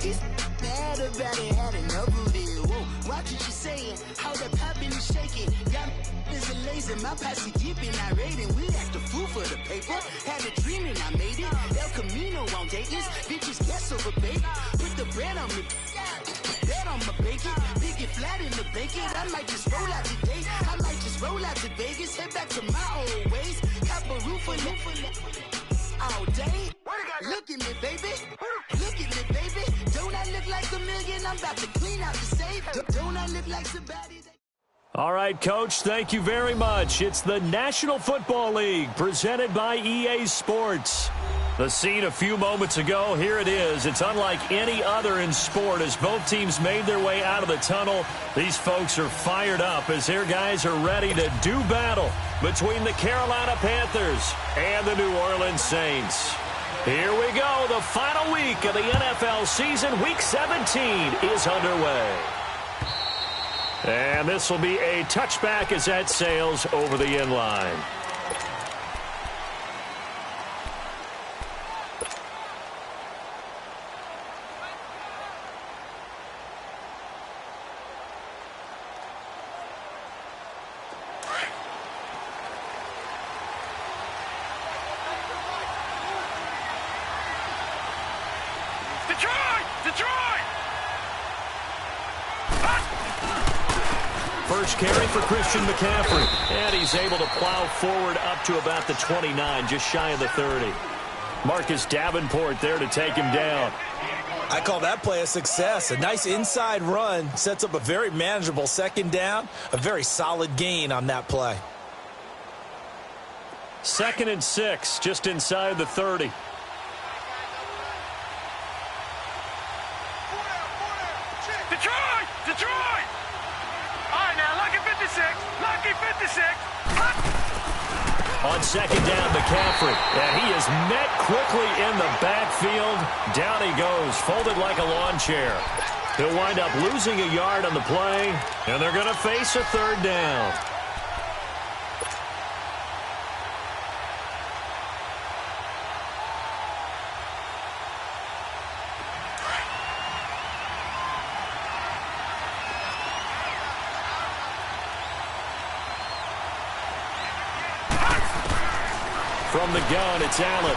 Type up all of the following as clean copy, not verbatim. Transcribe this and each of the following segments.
She's mad about it, had enough of it. Whoa, watch what you saying, how that poppin' and shaking. Got is a laser, my posse deep and I raiding. We act a fool for the paper, had a dream and I made it. El Camino on Dayton's, bitches guess over bait. Put the bread on me, bet on my bacon. Big it flat in the bacon, I might just roll out today. I might just roll out to Vegas, head back to my old ways. Cop a roof for all day. Look at me, baby. Look at me, baby. Don't I look like a million? I'm about to clean out the safe. Don't I look like somebody? All right, Coach, thank you very much. It's the National Football League presented by EA Sports. The scene a few moments ago, here it is. It's unlike any other in sport as both teams made their way out of the tunnel. These folks are fired up as their guys are ready to do battle between the Carolina Panthers and the New Orleans Saints. Here we go. The final week of the NFL season, Week 17, is underway. And this will be a touchback as that sails over the end line. First carry for Christian McCaffrey. And he's able to plow forward up to about the 29, just shy of the 30. Marcus Davenport there to take him down. I call that play a success. A nice inside run sets up a very manageable second down. A very solid gain on that play. 2nd and 6, just inside the 30. Detroit! All right, now, lucky 56. Lucky 56. On second down, McCaffrey. And he is met quickly in the backfield. Down he goes, folded like a lawn chair. He'll wind up losing a yard on the play, and they're going to face a third down. From the gun, it's Allen.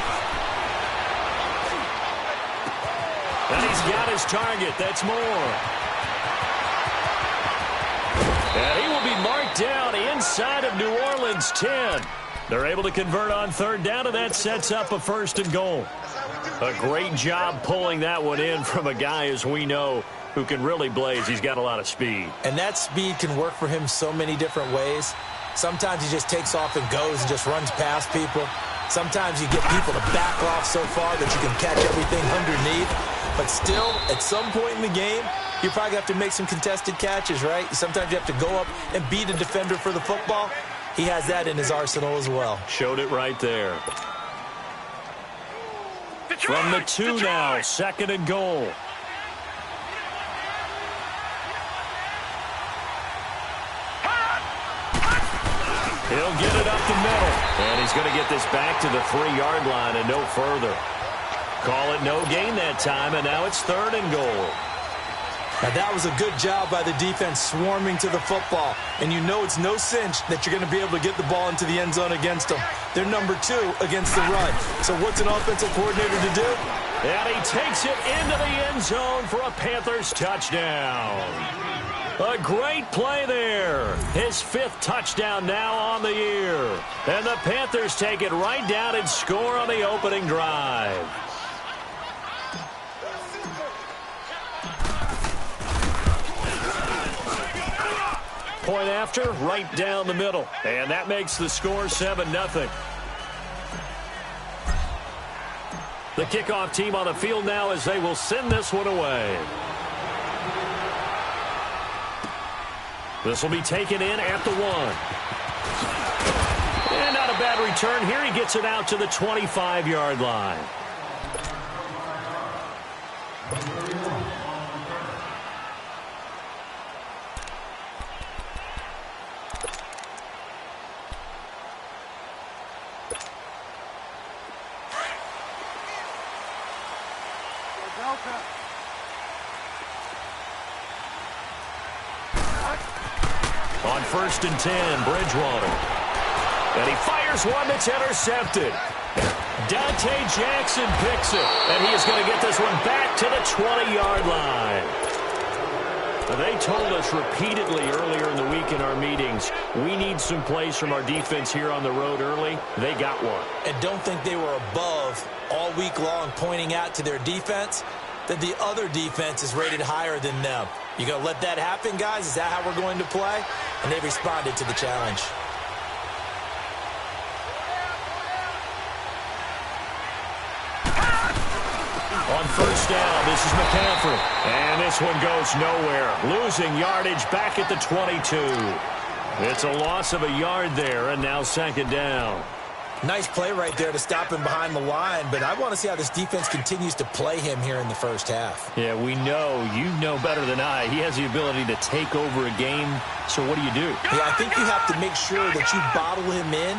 And he's got his target. That's Moore. And he will be marked down inside of New Orleans 10. They're able to convert on third down, and that sets up a 1st and goal. A great job pulling that one in from a guy, as we know, who can really blaze. He's got a lot of speed. And that speed can work for him so many different ways. Sometimes he just takes off and goes and just runs past people. Sometimes you get people to back off so far that you can catch everything underneath. But still, at some point in the game, you probably have to make some contested catches, right? Sometimes you have to go up and beat a defender for the football. He has that in his arsenal as well. Showed it right there. Detroit! From the 2 now, 2nd and goal. He'll get it up the middle. And he's going to get this back to the 3-yard line and no further. Call it no gain that time, and now it's 3rd and goal. Now that was a good job by the defense swarming to the football. And you know it's no cinch that you're going to be able to get the ball into the end zone against them. They're number 2 against the run. So what's an offensive coordinator to do? And he takes it into the end zone for a Panthers touchdown. A great play there. His 5th touchdown now on the year. And the Panthers take it right down and score on the opening drive. Point after, right down the middle. And that makes the score 7-0. The kickoff team on the field now as they will send this one away. This will be taken in at the 1. And not a bad return here. He gets it out to the 25-yard line. On 1st and 10, Bridgewater. And he fires one that's intercepted. Dante Jackson picks it, and he is going to get this one back to the 20-yard line. They told us repeatedly earlier in the week in our meetings, we need some plays from our defense here on the road early. They got one. And don't think they were above all week long pointing out to their defense that the other defense is rated higher than them. You going to let that happen, guys? Is that how we're going to play? And they responded to the challenge. On 1st down, this is McCaffrey. And this one goes nowhere. Losing yardage back at the 22. It's a loss of a yard there, and now 2nd down. Nice play right there to stop him behind the line, but I want to see how this defense continues to play him here in the first half. Yeah, we know. You know better than I. He has the ability to take over a game, so what do you do? Yeah, I think you have to make sure that you bottle him in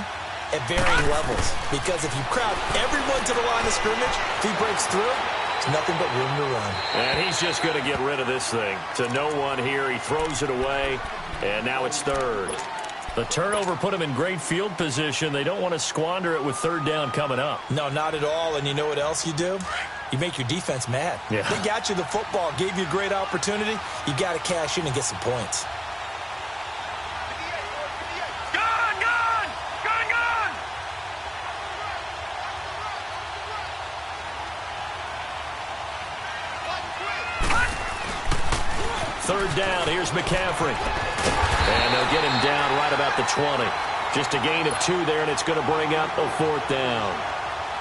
at varying levels, because if you crowd everyone to the line of scrimmage, if he breaks through, there's nothing but room to run. And he's just going to get rid of this thing. To no one here, he throws it away, and now it's 3rd. The turnover put him in great field position. They don't want to squander it with 3rd down coming up. No, not at all. And you know what else you do? You make your defense mad. Yeah. They got you the football, gave you a great opportunity. You got to cash in and get some points. Third down, here's McCaffrey. And they'll get him down right about the 20. Just a gain of 2 there, and it's going to bring up a 4th down.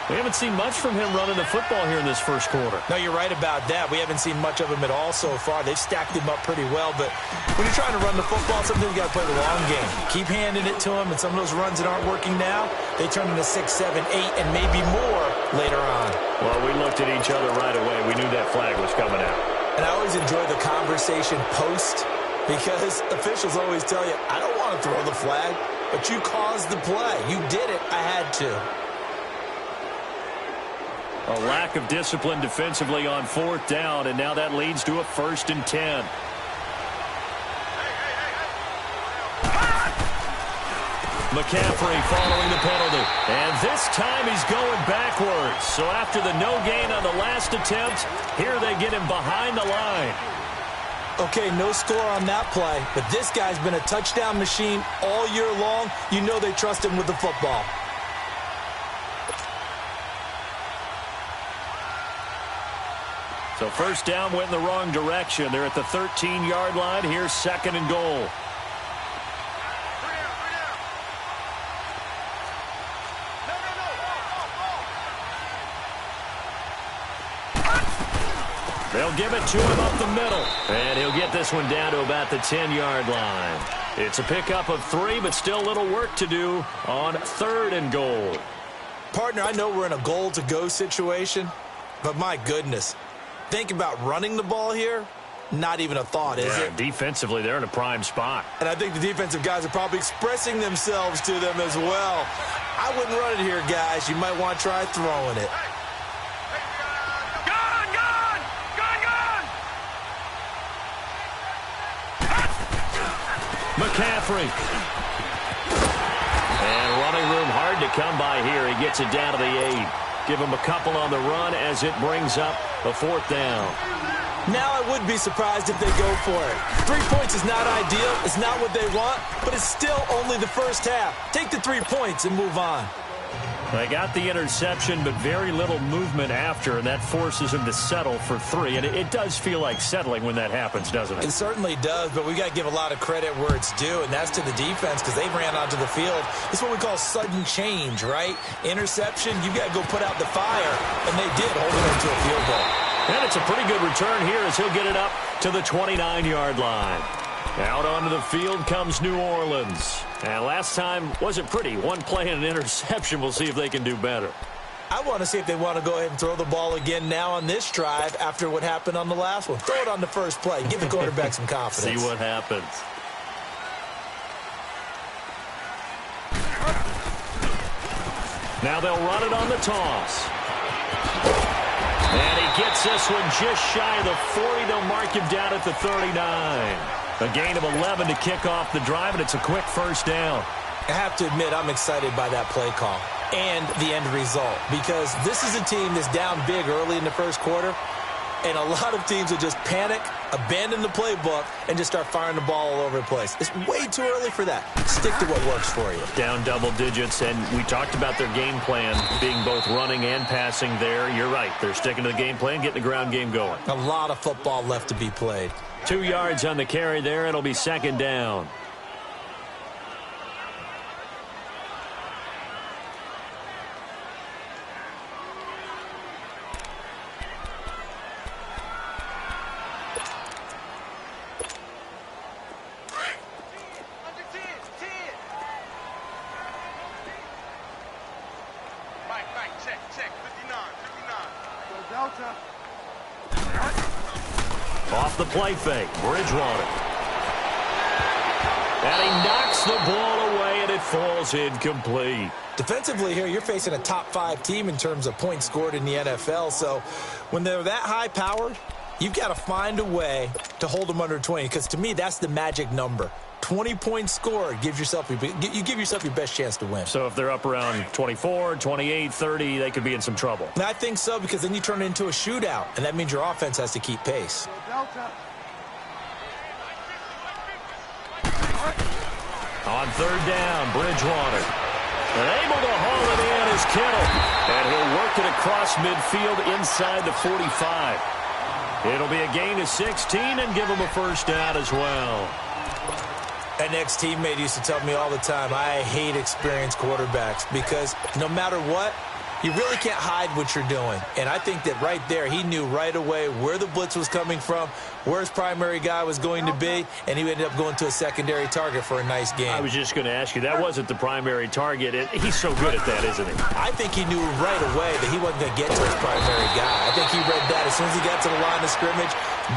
We haven't seen much from him running the football here in this first quarter. No, you're right about that. We haven't seen much of him at all so far. They've stacked him up pretty well, but when you're trying to run the football, sometimes you got to play the long game. Keep handing it to him, and some of those runs that aren't working now, they turn into 6, 7, 8, and maybe more later on. Well, we looked at each other right away. We knew that flag was coming out. And I always enjoy the conversation post, because officials always tell you, I don't want to throw the flag, but you caused the play. You did it. I had to. A lack of discipline defensively on 4th down, and now that leads to a 1st and 10. McCaffrey following the penalty. And this time he's going backwards. So after the no gain on the last attempt, here they get him behind the line. Okay, no score on that play, but this guy's been a touchdown machine all year long. You know they trust him with the football. So 1st down went in the wrong direction. They're at the 13-yard line. Here's 2nd and goal. They'll give it to him up the middle. And he'll get this one down to about the 10-yard line. It's a pickup of 3, but still a little work to do on 3rd and goal. Partner, I know we're in a goal-to-go situation, but my goodness, think about running the ball here. Not even a thought, is it? Defensively, they're in a prime spot. And I think the defensive guys are probably expressing themselves to them as well. I wouldn't run it here, guys. You might want to try throwing it. McCaffrey. And running room hard to come by here. He gets it down to the 8. Give him a couple on the run as it brings up a 4th down. Now I would be surprised if they go for it. 3 points is not ideal. It's not what they want, but it's still only the first half. Take the 3 points and move on. They got the interception, but very little movement after, and that forces them to settle for 3. And it does feel like settling when that happens, doesn't it? It certainly does, but we got to give a lot of credit where it's due, and that's to the defense because they ran onto the field. It's what we call sudden change, right? Interception, you got to go put out the fire, and they did, holding them to a field goal. And it's a pretty good return here as he'll get it up to the 29-yard line. Out onto the field comes New Orleans. And last time wasn't pretty. One play and an interception. We'll see if they can do better. I want to see if they want to go ahead and throw the ball again now on this drive after what happened on the last one. Throw it on the first play. Give the quarterback some confidence. See what happens. Now they'll run it on the toss. And he gets this one just shy of the 40. They'll mark him down at the 39. A gain of 11 to kick off the drive, and it's a quick first down. I have to admit, I'm excited by that play call and the end result, because this is a team that's down big early in the first quarter, and a lot of teams will just panic, abandon the playbook, and just start firing the ball all over the place. It's way too early for that. Stick to what works for you. Down double digits, and we talked about their game plan being both running and passing there. You're right. They're sticking to the game plan, getting the ground game going. A lot of football left to be played. 2 yards on the carry there. It'll be second down. Off the play fake, Bridgewater. And he knocks the ball away, and it falls incomplete. Defensively here, you're facing a top-5 team in terms of points scored in the NFL, so when they're that high-powered, you've got to find a way to hold them under 20, because to me, that's the magic number. 20 points scored, you give yourself your best chance to win. So if they're up around 24, 28, 30, they could be in some trouble. And I think so, because then you turn it into a shootout, and that means your offense has to keep pace. On third down, Bridgewater. And able to haul it in is Kittle. And he'll work it across midfield inside the 45. It'll be a gain of 16 and give him a first down as well. An ex-teammate used to tell me all the time, I hate experienced quarterbacks, because no matter what, you really can't hide what you're doing. And I think that right there, he knew right away where the blitz was coming from, where his primary guy was going to be, and he ended up going to a secondary target for a nice game. I was just going to ask you, that wasn't the primary target. He's so good at that, isn't he? I think he knew right away that he wasn't going to get to his primary guy. I think he read that as soon as he got to the line of scrimmage,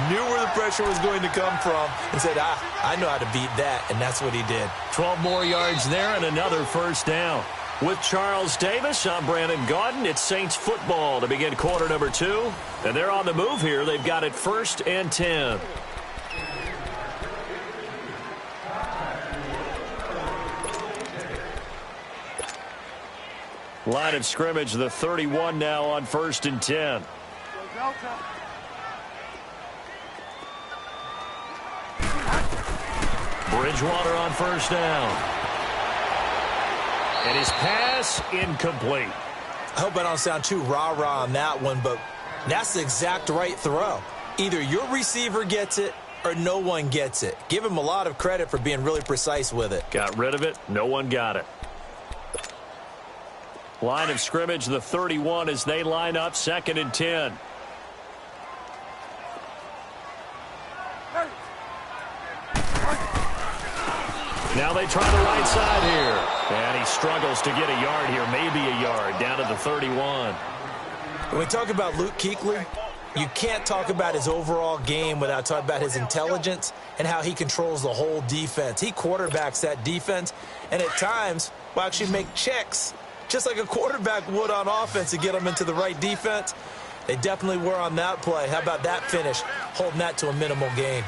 knew where the pressure was going to come from, and said, I know how to beat that, and that's what he did. 12 more yards there and another first down. With Charles Davis, I'm Brandon Gaudin. It's Saints football to begin quarter number 2. And they're on the move here. They've got it 1st and 10. Line of scrimmage, the 31 now on 1st and 10. Bridgewater on first down. And his pass incomplete. I hope I don't sound too rah-rah on that one, but that's the exact right throw. Either your receiver gets it or no one gets it. Give him a lot of credit for being really precise with it. Got rid of it. No one got it. Line of scrimmage, the 31 as they line up 2nd and 10. Now they try the right side here. And he struggles to get a yard here, maybe a yard, down to the 31. When we talk about Luke Kuechly, you can't talk about his overall game without talking about his intelligence and how he controls the whole defense. He quarterbacks that defense, and at times will actually make checks, just like a quarterback would on offense, to get them into the right defense. They definitely were on that play. How about that finish, holding that to a minimal gain?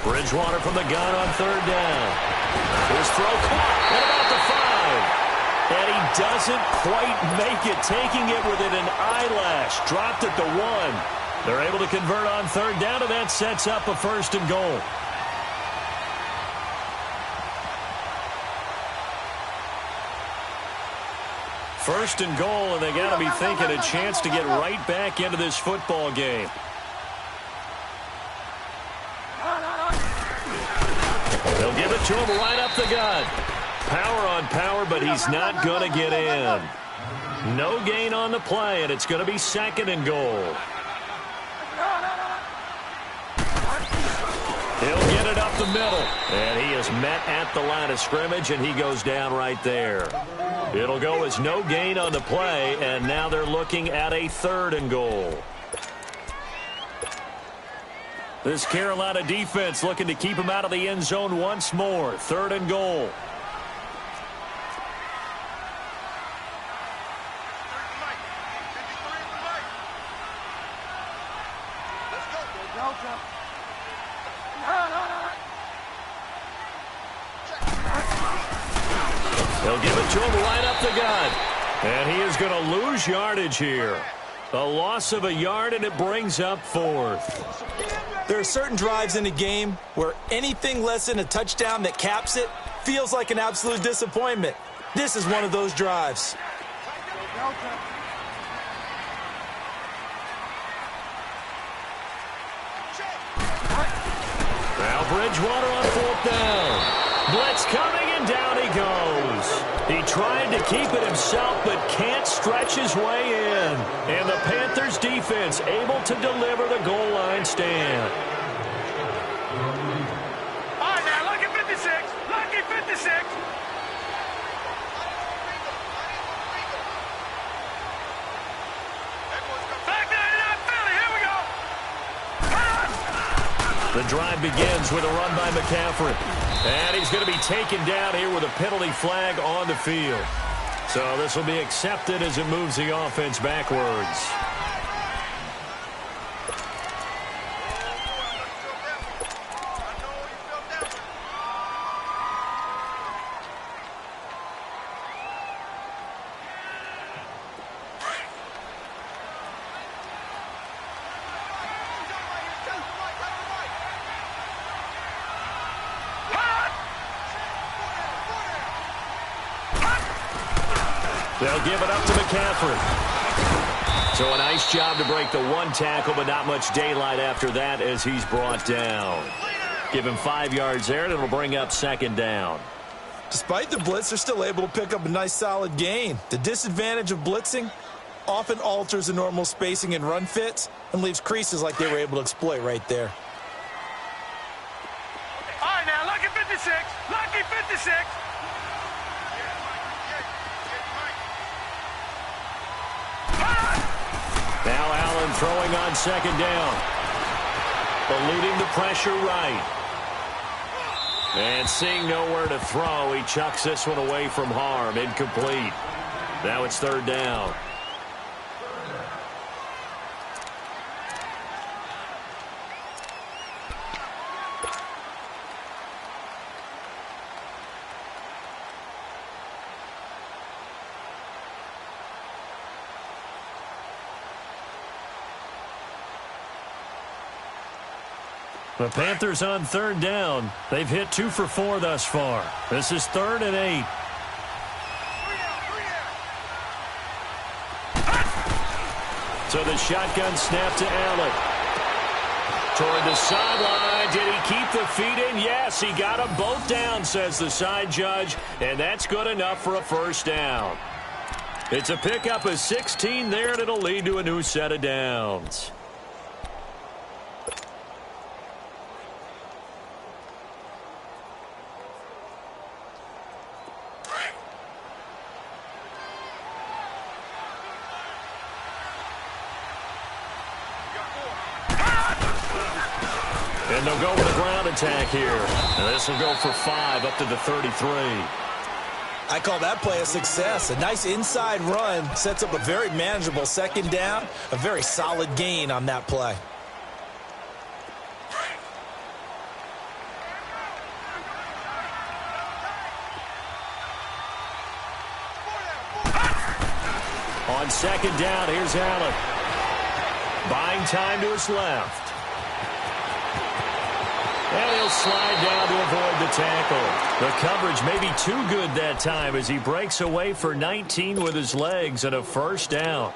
Bridgewater from the gun on 3rd down. His throw caught at about the 5. And he doesn't quite make it, taking it within an eyelash. Dropped at the 1. They're able to convert on 3rd down, and that sets up a 1st and goal. First and goal, and they got to be thinking a chance to get right back into this football game. They'll give it to him right up the gut. Power on power, but he's not going to get in. No gain on the play, and it's going to be 2nd and goal. He'll get it up the middle, and he is met at the line of scrimmage, and he goes down right there. It'll go as no gain on the play, and now they're looking at a 3rd and goal. This Carolina defense looking to keep him out of the end zone once more. 3rd and goal. They'll give it to him right up the gut. And he is going to lose yardage here. A loss of a yard, and it brings up fourth. There are certain drives in a game where anything less than a touchdown that caps it feels like an absolute disappointment. This is one of those drives. Now Bridgewater on fourth down. Blitz coming, and down he goes. He tried to keep it himself, but can't stretch his way in. And the Panthers defense able to deliver the goal line stand. All right, now, lucky 56. Lucky 56. Back 99 Philly. Here we go. The drive begins with a run by McCaffrey. And he's going to be taken down here with a penalty flag on the field. So this will be accepted as it moves the offense backwards. They'll give it up to McCaffrey. So a nice job to break the one tackle, but not much daylight after that as he's brought down. Give him 5 yards there, and it'll bring up second down. Despite the blitz, they're still able to pick up a nice solid gain. The disadvantage of blitzing often alters the normal spacing and run fits and leaves creases like they were able to exploit right there. All right, now, lucky 56. Lucky 56. Now Allen throwing on second down. Eluding the pressure right. And seeing nowhere to throw, he chucks this one away from harm. Incomplete. Now it's third down. The Panthers on third down. They've hit 2 for 4 thus far. This is 3rd and 8. So the shotgun snap to Allen. Toward the sideline. Did he keep the feet in? Yes, he got them both down, says the side judge. And that's good enough for a first down. It's a pickup of 16 there, and it'll lead to a new set of downs. And they'll go with a ground attack here. And this will go for 5 up to the 33. I call that play a success. A nice inside run sets up a very manageable second down. A very solid gain on that play. On second down, here's Allen. Buying time to his left. And he'll slide down to avoid the tackle. The coverage may be too good that time as he breaks away for 19 with his legs and a first down.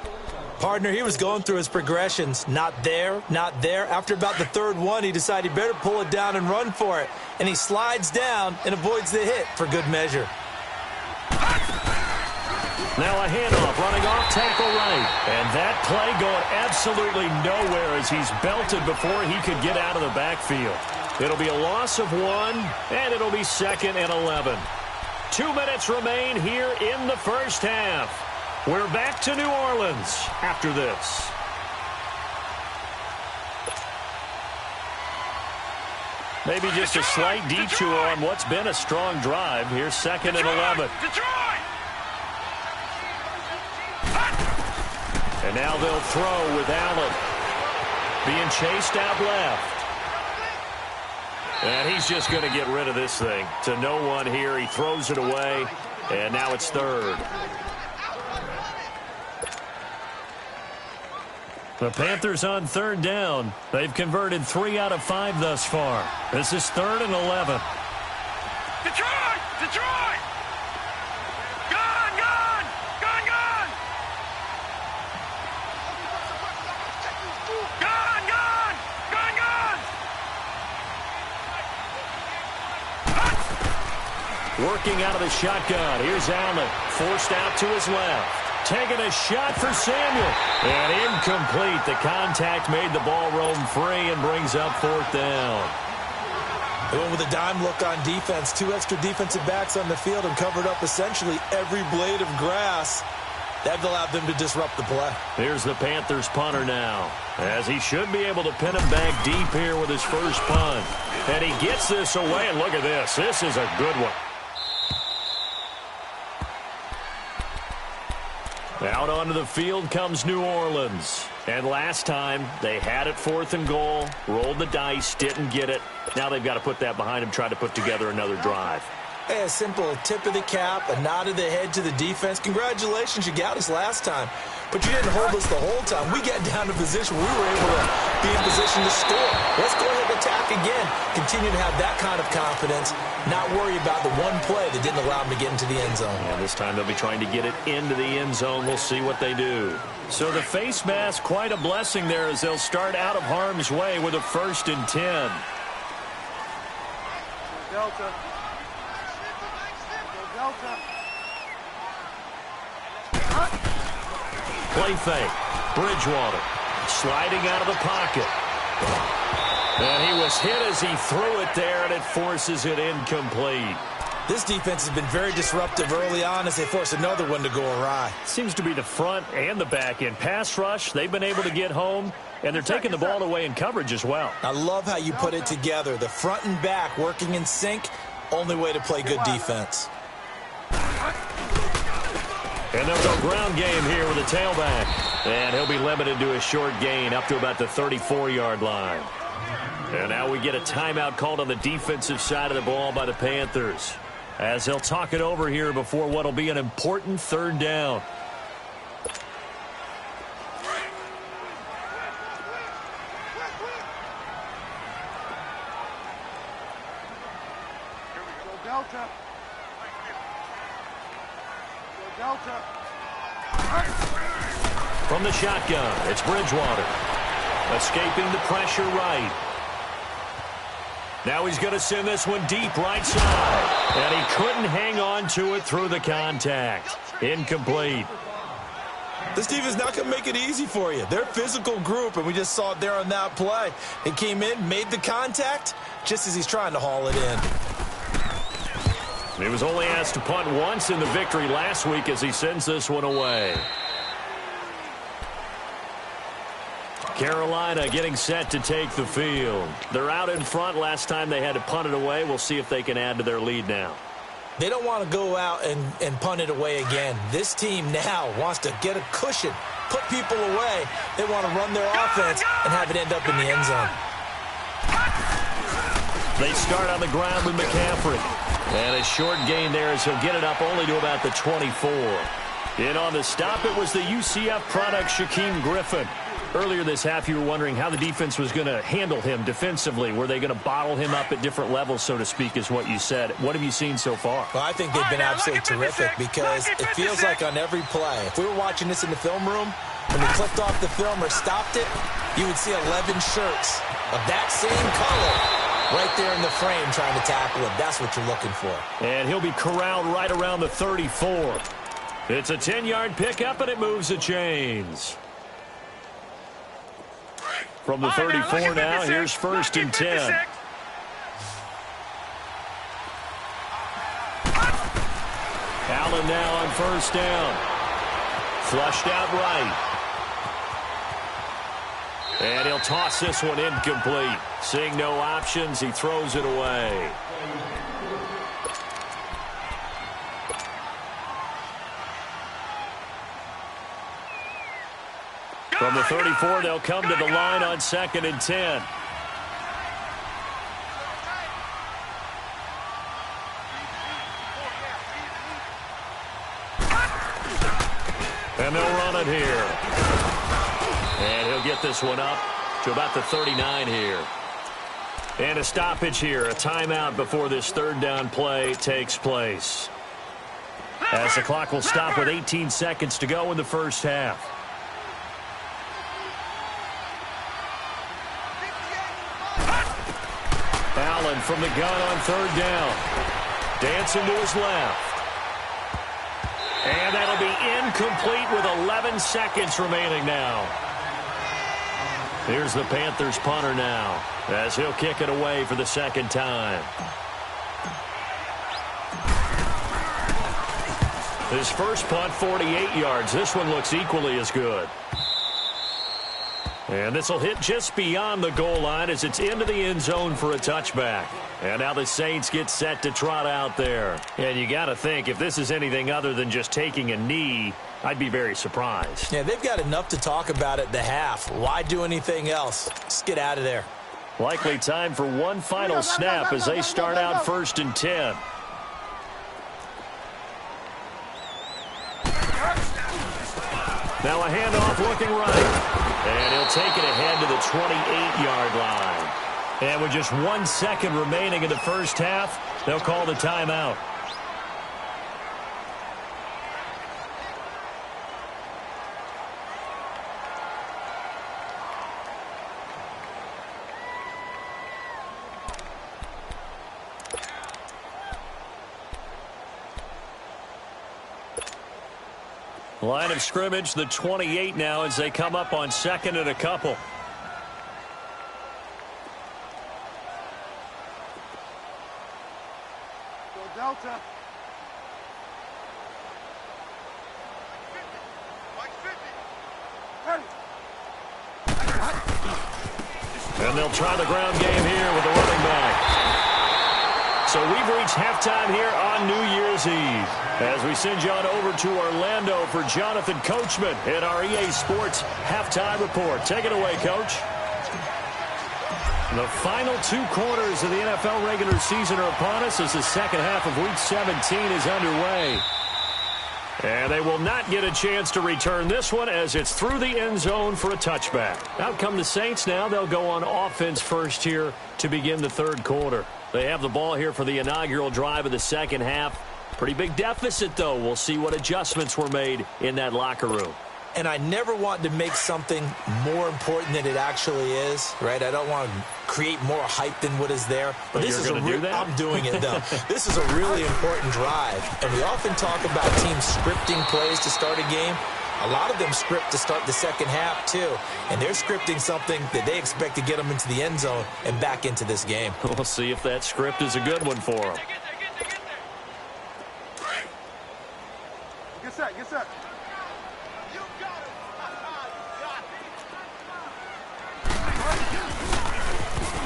Partner, he was going through his progressions. Not there, not there. After about the third one, he decided he better pull it down and run for it. And he slides down and avoids the hit for good measure. Now a handoff running off tackle right. And that play going absolutely nowhere as he's belted before he could get out of the backfield. It'll be a loss of 1, and it'll be 2nd and 11. 2 minutes remain here in the first half. We're back to New Orleans after this. Maybe just a slight detour on what's been a strong drive. Here's 2nd and 11. And now they'll throw with Allen. being chased out left. And he's just going to get rid of this thing. To no one here. He throws it away, and now it's third. The Panthers on third down. They've converted 3 out of 5 thus far. This is 3rd and 11. Detroit! Detroit! Gone! Gone! Gone! Gone! Gone! Gone! Gone! Gone! Working out of the shotgun. Here's Allen. Forced out to his left. Taking a shot for Samuel. And incomplete. The contact made the ball roam free and brings up 4th down. They went with a dime look on defense. 2 extra defensive backs on the field and covered up essentially every blade of grass. That allowed them to disrupt the play. Here's the Panthers punter now, as he should be able to pin him back deep here with his first punt. And he gets this away, and look at this. This is a good one. Out onto the field comes New Orleans. And last time, they had it 4th and goal, rolled the dice, didn't get it. Now they've got to put that behind them, try to put together another drive. Hey, a simple tip of the cap, a nod of the head to the defense. Congratulations, you got us last time. But you didn't hold us the whole time. We got down to a position where we were able to be in position to score. Let's go ahead and attack again. Continue to have that kind of confidence, not worry about the one play that didn't allow them to get into the end zone. And this time they'll be trying to get it into the end zone. We'll see what they do. So the face mask, quite a blessing there as they'll start out of harm's way with a 1st and 10. Delta. Delta. Play fake. Bridgewater sliding out of the pocket. And he was hit as he threw it there, and it forces it incomplete. This defense has been very disruptive early on as they force another one to go awry. Seems to be the front and the back end. Pass rush, they've been able to get home, and they're taking the ball away in coverage as well. I love how you put it together. The front and back working in sync, only way to play good defense. And they'll go ground game here with a tailback. And he'll be limited to a short gain up to about the 34-yard line. And now we get a timeout called on the defensive side of the ball by the Panthers, as they'll talk it over here before what will be an important 3rd down. Delta. Delta. From the shotgun, it's Bridgewater. Escaping the pressure right. Now he's going to send this one deep right side. And he couldn't hang on to it through the contact. Incomplete. This defense is not going to make it easy for you. They're a physical group, and we just saw it there on that play. It came in, made the contact, just as he's trying to haul it in. He was only asked to punt once in the victory last week as he sends this one away. Carolina getting set to take the field. They're out in front. Last time they had to punt it away. We'll see if they can add to their lead now. They don't want to go out and punt it away again. This team now wants to get a cushion, put people away. They want to run their offense and have it end up in the end zone. They start on the ground with McCaffrey. And a short gain there as he'll get it up only to about the 24. In on the stop, it was the UCF product, Shaquem Griffin. Earlier this half, you were wondering how the defense was going to handle him defensively. Were they going to bottle him up at different levels, so to speak, is what you said. What have you seen so far? Well, I think they've been absolutely terrific because it feels like on every play, if we were watching this in the film room, when we clicked off the film or stopped it, you would see 11 shirts of that same color right there in the frame trying to tackle him. That's what you're looking for. And he'll be corralled right around the 34. It's a 10-yard pickup, and it moves the chains. From the 34 now, here's 1st and 10. Allen now on 1st down. Flushed out right. And he'll toss this one incomplete. Seeing no options, he throws it away. From the 34, they'll come to the line on 2nd and 10. And they'll run it here. And he'll get this one up to about the 39 here. And a stoppage here, a timeout before this 3rd down play takes place. As the clock will stop with 18 seconds to go in the first half. Allen from the gun on 3rd down. Dancing to his left. And that'll be incomplete with 11 seconds remaining now. Here's the Panthers punter now, as he'll kick it away for the 2nd time. His first punt, 48 yards. This one looks equally as good. And this will hit just beyond the goal line as it's into the end zone for a touchback. And now the Saints get set to trot out there. And you got to think, if this is anything other than just taking a knee, I'd be very surprised. Yeah, they've got enough to talk about at the half. Why do anything else? Just get out of there. Likely time for one final snap as they start out 1st and 10. Now a handoff looking right. And he'll take it ahead to the 28-yard line. And with just 1 second remaining in the first half, they'll call the timeout. Line of scrimmage, the 28 now as they come up on 2nd and a couple. Go Delta. And they'll try the ground game here with the running back. So we've reached halftime here on New Year's Eve. As we send you on over to Orlando for Jonathan Coachman in our EA Sports Halftime Report. Take it away, Coach. The final 2 quarters of the NFL regular season are upon us as the second half of Week 17 is underway. And they will not get a chance to return this one as it's through the end zone for a touchback. Out come the Saints now. They'll go on offense first here to begin the 3rd quarter. They have the ball here for the inaugural drive of the second half. Pretty big deficit, though. We'll see what adjustments were made in that locker room. And I never want to make something more important than it actually is, right? I don't want to create more hype than what is there. But this is I'm doing it, though. This is a really important drive. And we often talk about teams scripting plays to start a game. A lot of them script to start the second half, too. And they're scripting something that they expect to get them into the end zone and back into this game. We'll see if that script is a good one for them. Get set, get set.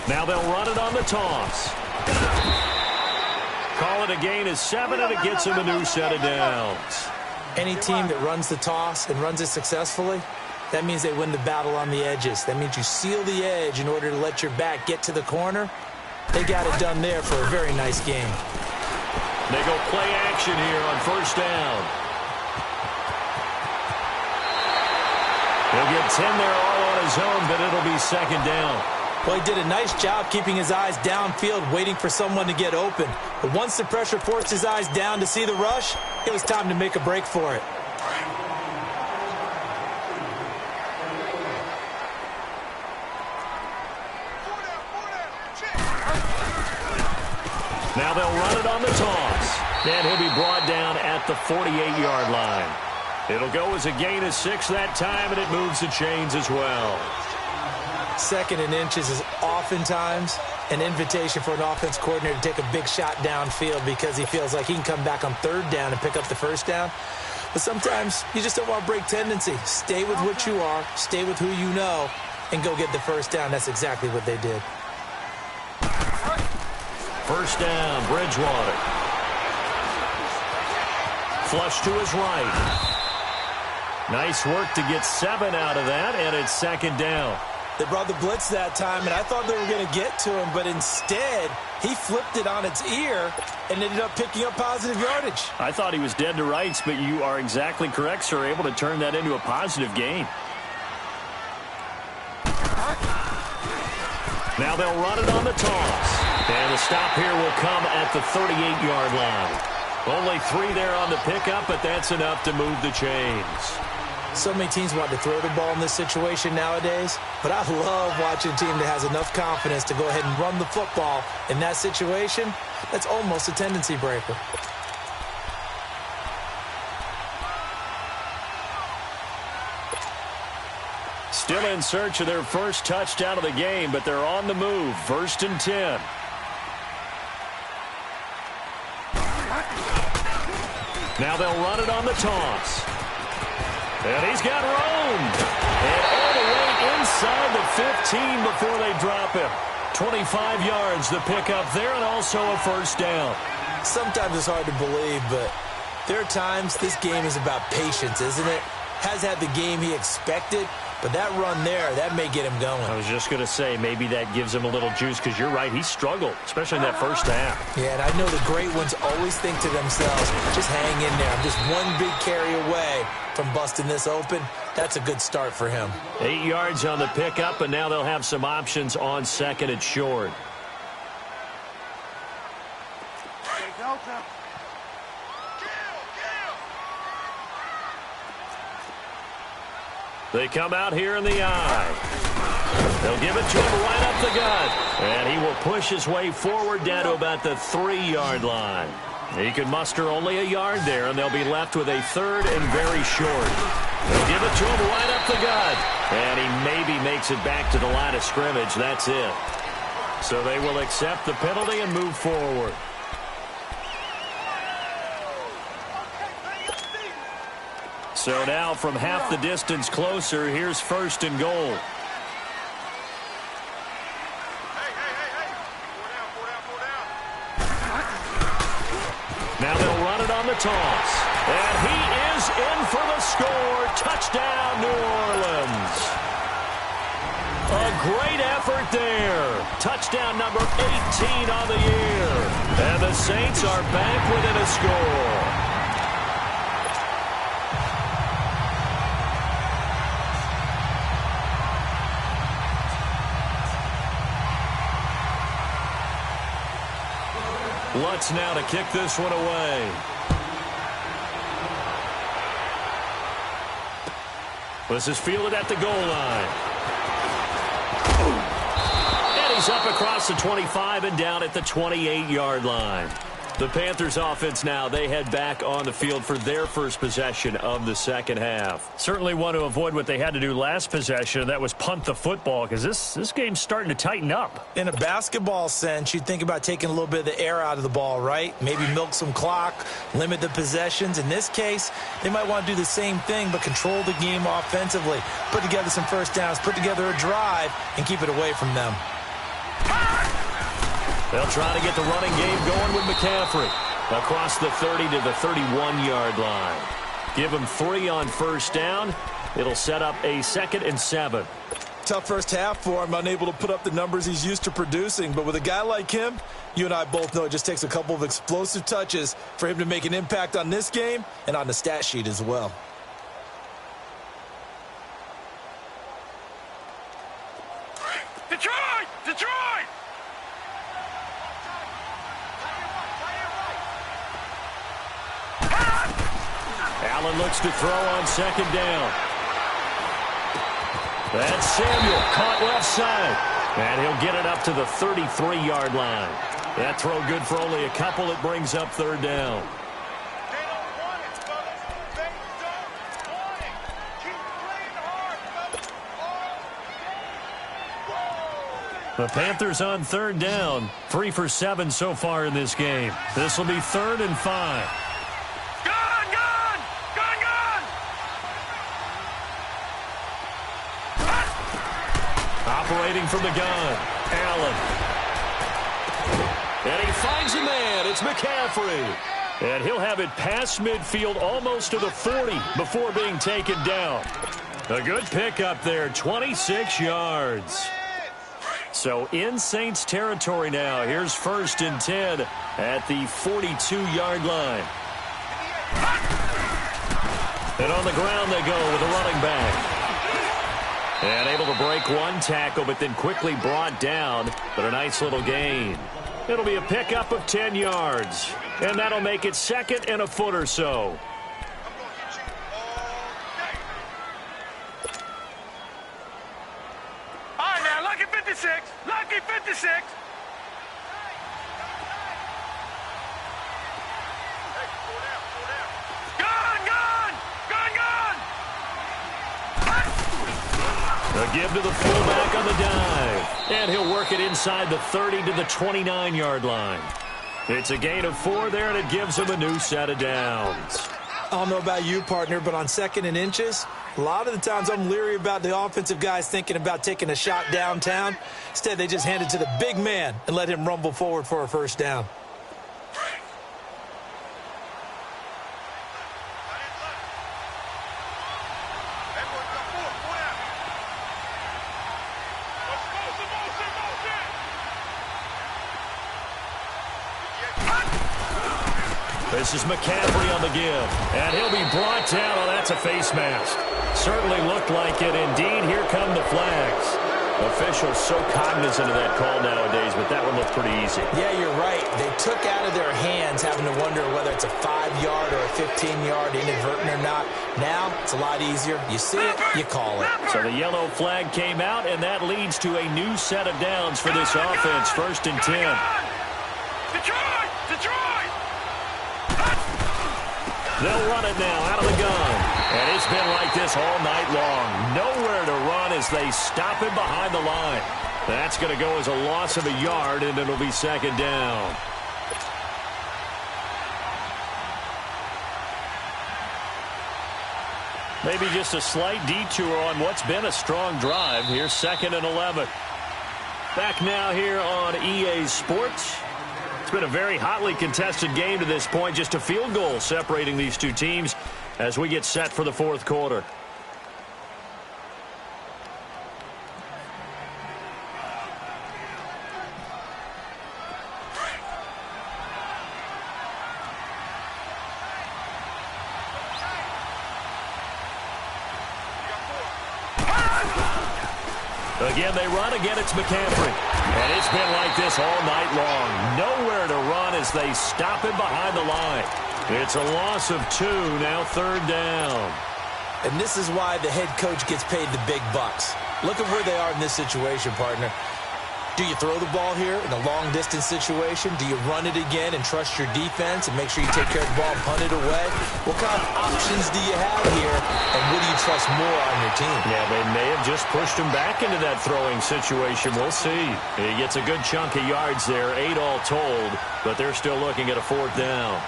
Now they'll run it on the toss. Call it a gain of 7, and it gets him a new set of downs. Any team that runs the toss and runs it successfully, that means they win the battle on the edges. That means you seal the edge in order to let your back get to the corner. They got it done there for a very nice game. They go play action here on 1st down. He'll get 10 there all on his own, but it'll be 2nd down. Well, he did a nice job keeping his eyes downfield, waiting for someone to get open. But once the pressure forced his eyes down to see the rush, it was time to make a break for it. Now they'll run it on the toss. And he'll be brought down at the 48-yard line. It'll go as a gain of 6 that time, and it moves the chains as well. 2nd and inches is oftentimes an invitation for an offense coordinator to take a big shot downfield because he feels like he can come back on 3rd down and pick up the 1st down. But sometimes you just don't want to break tendency. Stay with what you are, stay with who you know, and go get the 1st down. That's exactly what they did. 1st down, Bridgewater. Flush to his right. Nice work to get 7 out of that, and it's second down. They brought the blitz that time, and I thought they were going to get to him, but instead, he flipped it on its ear and ended up picking up positive yardage. I thought he was dead to rights, but you are exactly correct, sir, able to turn that into a positive gain. Now they'll run it on the toss. And the stop here will come at the 38-yard line. Only 3 there on the pickup, but that's enough to move the chains. So many teams want to throw the ball in this situation nowadays, but I love watching a team that has enough confidence to go ahead and run the football in that situation. That's almost a tendency breaker. Still in search of their first touchdown of the game, but they're on the move. 1st and 10. Now they'll run it on the toss. And he's got room. And all the way inside the 15 before they drop him. 25 yards the pickup there, and also a first down. Sometimes it's hard to believe, but there are times this game is about patience, isn't it? Has had the game he expected, but that run there, that may get him going. I was just going to say, maybe that gives him a little juice, because you're right, he struggled, especially in that first half. Yeah, and I know the great ones always think to themselves, just hang in there. I'm just one big carry away from busting this open. That's a good start for him. 8 yards on the pickup, and now they'll have some options on 2nd and short. They come out here in the eye. They'll give it to him right up the gut. And he will push his way forward down to about the 3-yard line. He can muster only a yard there, and they'll be left with a 3rd and very short. They'll give it to him right up the gut. And he maybe makes it back to the line of scrimmage. That's it. So they will accept the penalty and move forward. So now from half the distance closer, here's 1st and goal. Now they'll run it on the toss. And he is in for the score. Touchdown, New Orleans. A great effort there. Touchdown number 18 on the year. And the Saints are back within a score. Lutz now to kick this one away. This is fielded at the goal line. And he's up across the 25 and down at the 28-yard line. The Panthers offense now, they head back on the field for their first possession of the second half. Certainly want to avoid what they had to do last possession, and that was punt the football, because this game's starting to tighten up. In a basketball sense, you think about taking a little bit of the air out of the ball, right? Maybe milk some clock, limit the possessions. In this case, they might want to do the same thing, but control the game offensively. Put together some first downs, put together a drive, and keep it away from them. They'll try to get the running game going with McCaffrey. Across the 30 to the 31-yard line. Give him 3 on first down. It'll set up a 2nd and 7. Tough first half for him, unable to put up the numbers he's used to producing. But with a guy like him, you and I both know it just takes a couple of explosive touches for him to make an impact on this game and on the stat sheet as well. Detroit! Detroit! Allen looks to throw on 2nd down. That's Samuel, caught left side. And he'll get it up to the 33-yard line. That throw good for only a couple. It brings up 3rd down. They don't want it, fellas. They don't want it. Keep playing hard, fellas. The Panthers on 3rd down. 3 for 7 so far in this game. This will be 3rd and 5. Operating from the gun, Allen. And he finds a man. It's McCaffrey. And he'll have it past midfield almost to the 40 before being taken down. A good pickup there, 26 yards. So in Saints territory now. Here's 1st and 10 at the 42-yard line. And on the ground they go with a running back. And able to break one tackle, but then quickly brought down. But a nice little gain. It'll be a pickup of 10 yards. And that'll make it 2nd and a foot or so. All right, now, lucky 56. Lucky 56. A give to the fullback on the dive. And he'll work it inside the 30 to the 29-yard line. It's a gain of 4 there, and it gives him a new set of downs. I don't know about you, partner, but on 2nd and inches, a lot of the times I'm leery about the offensive guys thinking about taking a shot downtown. Instead, they just hand it to the big man and let him rumble forward for a 1st down. This is McCaffrey on the give. And he'll be brought down. Oh, that's a face mask. Certainly looked like it. Indeed, here come the flags. Officials so cognizant of that call nowadays, but that one looked pretty easy. Yeah, you're right. They took out of their hands having to wonder whether it's a 5-yard or a 15-yard inadvertent or not. Now, it's a lot easier. You see it, you call it. So the yellow flag came out, and that leads to a new set of downs for this offense. 1st and 10. Detroit! Detroit! They'll run it now out of the gun. And it's been like this all night long. Nowhere to run as they stop him behind the line. That's going to go as a loss of a yard, and it'll be 2nd down. Maybe just a slight detour on what's been a strong drive. Here's 2nd and 11. Back now here on EA Sports. It's been a very hotly contested game to this point. Just a field goal separating these two teams as we get set for the 4th quarter. Again, they run. Again, it's McCaffrey. And it's been like this all night long. Nowhere to run as they stop him behind the line. It's a loss of 2, now 3rd down. And this is why the head coach gets paid the big bucks. Look at where they are in this situation, partner. Do you throw the ball here in a long-distance situation? Do you run it again and trust your defense and make sure you take care of the ball and punt it away? What kind of options do you have here, and what do you trust more on your team? Yeah, they may have just pushed him back into that throwing situation. We'll see. He gets a good chunk of yards there, 8 all told, but they're still looking at a 4th down.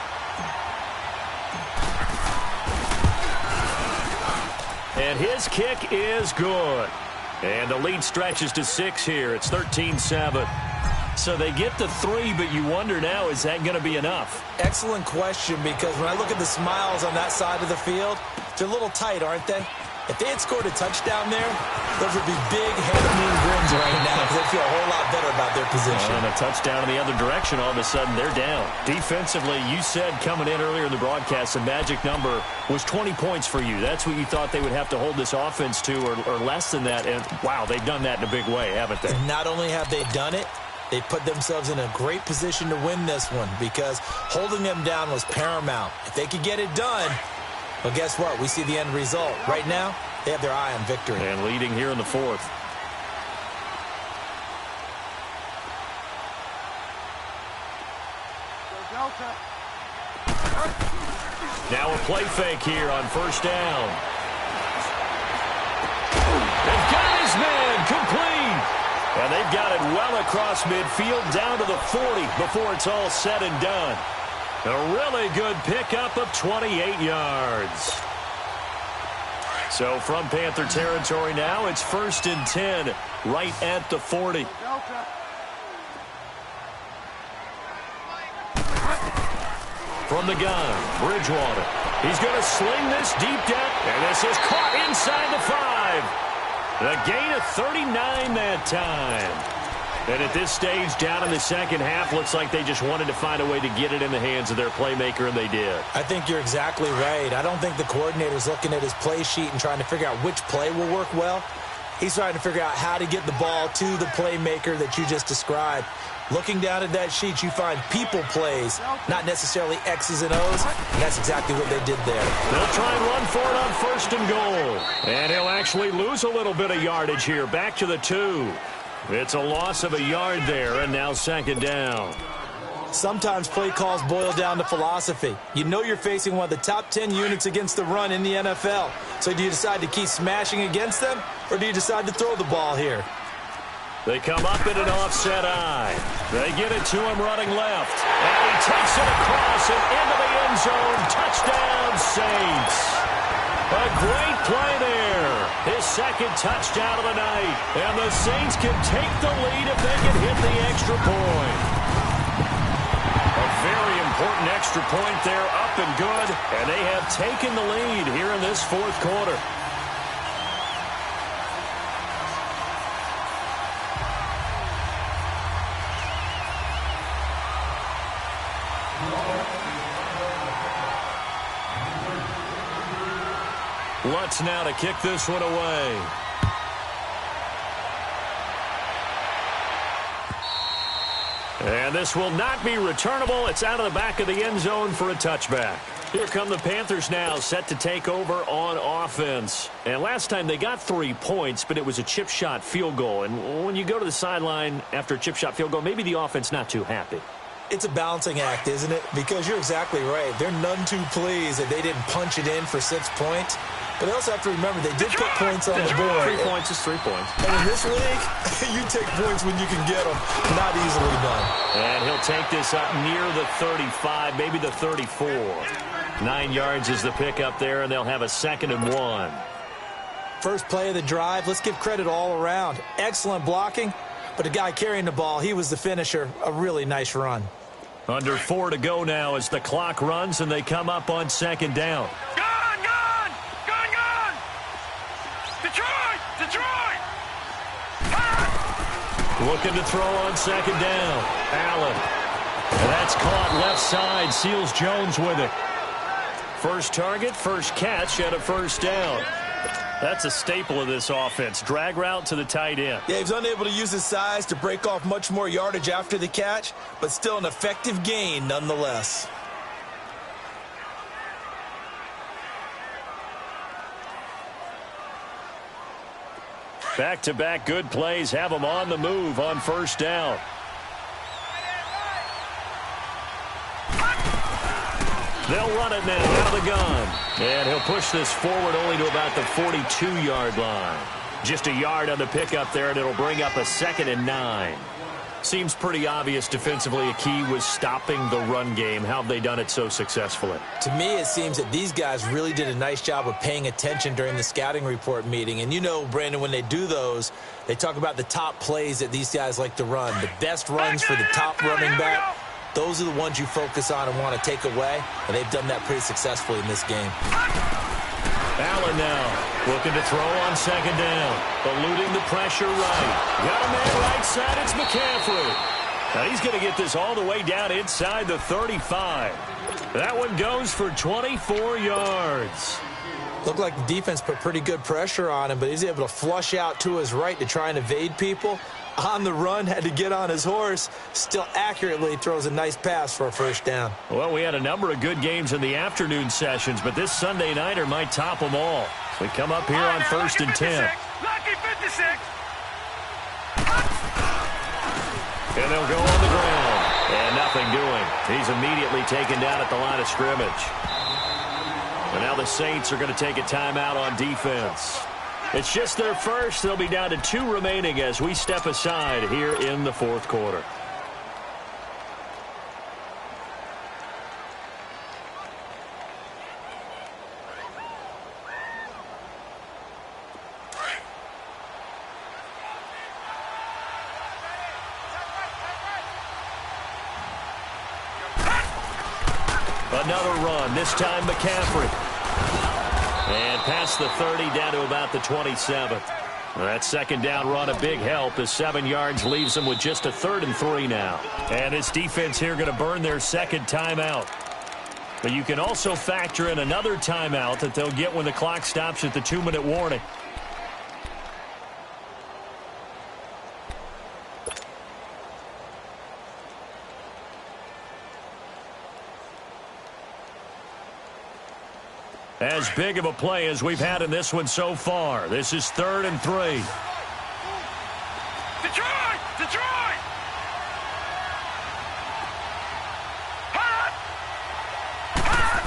And his kick is good. And the lead stretches to 6 here. It's 13-7. So they get to 3, but you wonder now, is that going to be enough? Excellent question, because when I look at the smiles on that side of the field, they're a little tight, aren't they? If they had scored a touchdown there, those would be big, head-moon grins right now because they feel a whole lot better about their position. And a touchdown in the other direction, all of a sudden they're down. Defensively, you said coming in earlier in the broadcast, the magic number was 20 points for you. That's what you thought they would have to hold this offense to, or less than that. And, wow, they've done that in a big way, haven't they? And not only have they done it, they put themselves in a great position to win this one because holding them down was paramount. If they could get it done, well, guess what? We see the end result. Right now, they have their eye on victory. And leading here in the 4th. Now a play fake here on 1st down. They've got his man complete. And they've got it well across midfield down to the 40 before it's all said and done. A really good pickup of 28 yards. So from Panther territory now, it's 1st and 10 right at the 40. From the gun, Bridgewater. He's going to sling this deep down, and this is caught inside the 5. The gain of 39 that time. And at this stage, down in the second half, looks like they just wanted to find a way to get it in the hands of their playmaker, and they did. I think you're exactly right. I don't think the coordinator's looking at his play sheet and trying to figure out which play will work well. He's trying to figure out how to get the ball to the playmaker that you just described. Looking down at that sheet, you find people plays, not necessarily X's and O's, and that's exactly what they did there. They'll try and run for it on 1st and goal. And he'll actually lose a little bit of yardage here, back to the 2. It's a loss of a yard there, and now 2nd down. Sometimes play calls boil down to philosophy. You know you're facing one of the top 10 units against the run in the NFL. So do you decide to keep smashing against them, or do you decide to throw the ball here? They come up in an offset eye. They get it to him running left. And he takes it across and into the end zone. Touchdown, Saints. A great play there. His 2nd touchdown of the night. And the Saints can take the lead if they can hit the extra point. A very important extra point there, up and good. And they have taken the lead here in this 4th quarter. Lutz now to kick this one away. And this will not be returnable. It's out of the back of the end zone for a touchback. Here come the Panthers now, set to take over on offense. And last time they got 3 points, but it was a chip shot field goal. And when you go to the sideline after a chip shot field goal, maybe the offense not too happy. It's a balancing act, isn't it? Because you're exactly right. They're none too pleased that they didn't punch it in for 6 points. But they also have to remember they did put points on the board. 3 points is 3 points. And in this league, you take points when you can get them. Not easily done. And he'll take this up near the 35, maybe the 34. 9 yards is the pickup there, and they'll have a 2nd and 1. First play of the drive, let's give credit all around. Excellent blocking, but the guy carrying the ball, he was the finisher. A really nice run. Under 4 to go now as the clock runs, and they come up on 2nd down. Detroit! Looking to throw on 2nd down. Allen. And that's caught left side. Seals Jones with it. First target, first catch, and a 1st down. That's a staple of this offense. Drag route to the tight end. Yeah, he's unable to use his size to break off much more yardage after the catch, but still an effective gain nonetheless. Back-to-back good plays have them on the move on 1st down. They'll run it now out of the gun. And he'll push this forward only to about the 42-yard line. Just a yard on the pickup there, and it'll bring up a 2nd and 9. Seems pretty obvious defensively a key was stopping the run game. How have they done it so successfully? To me, it seems that these guys really did a nice job of paying attention during the scouting report meeting. And you know, Brandon, when they do those, they talk about the top plays that these guys like to run. The best runs for the top running back, those are the ones you focus on and want to take away. And they've done that pretty successfully in this game. Allen now looking to throw on 2nd down. Eluding the pressure right. Got a man right side. It's McCaffrey. Now he's going to get this all the way down inside the 35. That one goes for 24 yards. Looked like the defense put pretty good pressure on him, but he's able to flush out to his right to try and evade people. On the run, had to get on his horse. Still accurately throws a nice pass for a 1st down. Well, we had a number of good games in the afternoon sessions, but this Sunday nighter might top them all. We come up here on 1st and 10. Lucky 56. And they'll go on the ground. And nothing doing. He's immediately taken down at the line of scrimmage. And now the Saints are going to take a timeout on defense. It's just their first. They'll be down to 2 remaining as we step aside here in the 4th quarter. Another run, this time McCaffrey. And past the 30, down to about the 27. That second down run, a big help as 7 yards leaves them with just a 3rd and 3 now. And this defense here going to burn their second timeout. But you can also factor in another timeout that they'll get when the clock stops at the 2-minute warning. As big of a play as we've had in this one so far. This is 3rd and 3. Detroit! Detroit! Hot! Hot!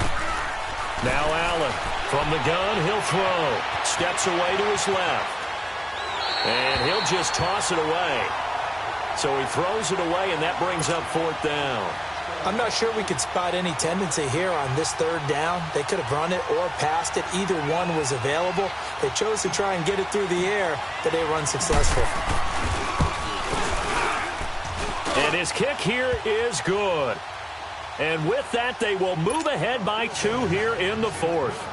Now Allen from the gun, he'll throw. Steps away to his left. And he'll just toss it away. So he throws it away, and that brings up 4th down. I'm not sure we could spot any tendency here on this 3rd down. They could have run it or passed it. Either one was available. They chose to try and get it through the air, but they run successful. And his kick here is good. And with that, they will move ahead by 2 here in the 4th.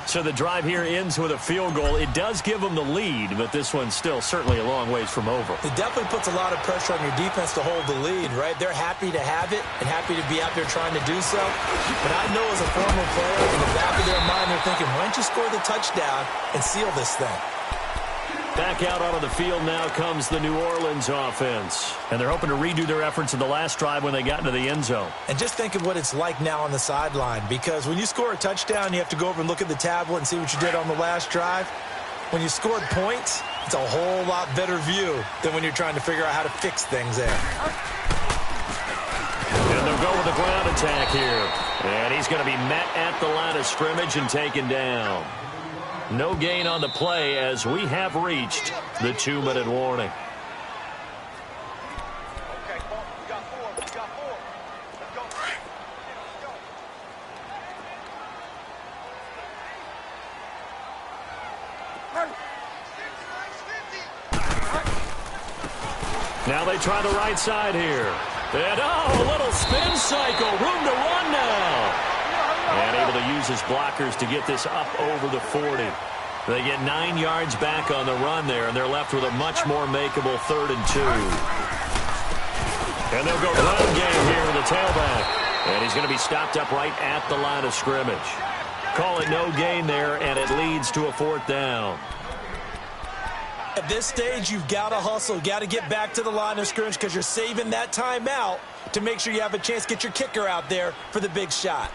So the drive here ends with a field goal. It does give them the lead, but this one's still certainly a long ways from over. It definitely puts a lot of pressure on your defense to hold the lead, right? They're happy to have it and happy to be out there trying to do so. But I know as a former player, in the back of their mind, they're thinking, why don't you score the touchdown and seal this thing? Back out onto the field now comes the New Orleans offense. And they're hoping to redo their efforts in the last drive when they got into the end zone. And just think of what it's like now on the sideline, because when you score a touchdown, you have to go over and look at the tablet and see what you did on the last drive. When you scored points, it's a whole lot better view than when you're trying to figure out how to fix things there. And they'll go with the ground attack here. And he's going to be met at the line of scrimmage and taken down. No gain on the play as we have reached the 2-minute warning. Okay, we got 4. We got 4. Let's go. Now they try the right side here. And a little spin cycle. Room to run now. And able to use his blockers to get this up over the 40. They get 9 yards back on the run there, and they're left with a much more makeable 3rd and 2. And they'll go run game here with the tailback. And he's going to be stopped up right at the line of scrimmage. Call it no gain there, and it leads to a 4th down. At this stage, you've got to hustle, got to get back to the line of scrimmage because you're saving that timeout to make sure you have a chance to get your kicker out there for the big shot.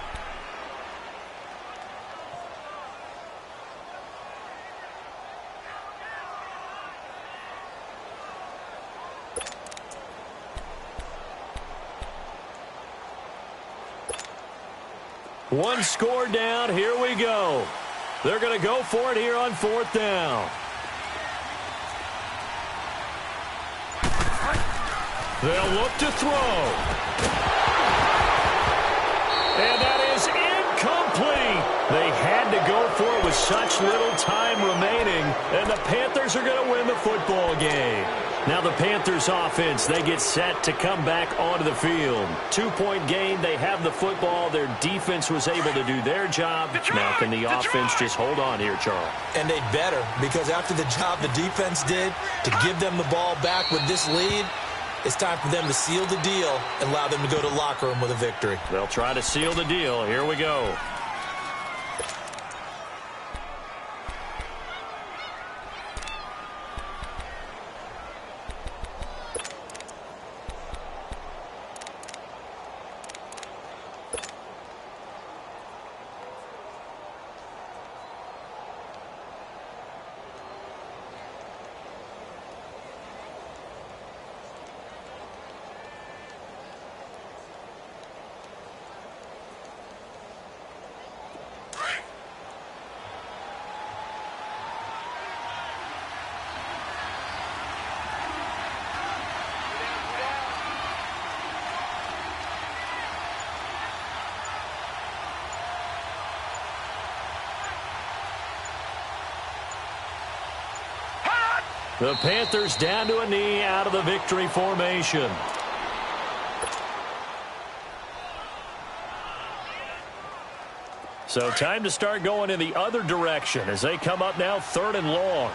One score down. Here we go. They're going to go for it here on 4th down. They'll look to throw. And that is incomplete. They had to go for it with such little time remaining, and the Panthers are going to win the football game. Now the Panthers offense, they get set to come back onto the field. 2-point game, they have the football. Their defense was able to do their job. Now can the offense just hold on here, Charles? And they better, because after the job the defense did to give them the ball back with this lead, it's time for them to seal the deal and allow them to go to the locker room with a victory. They'll try to seal the deal. Here we go. The Panthers down to a knee out of the victory formation. So time to start going in the other direction as they come up now 3rd and long.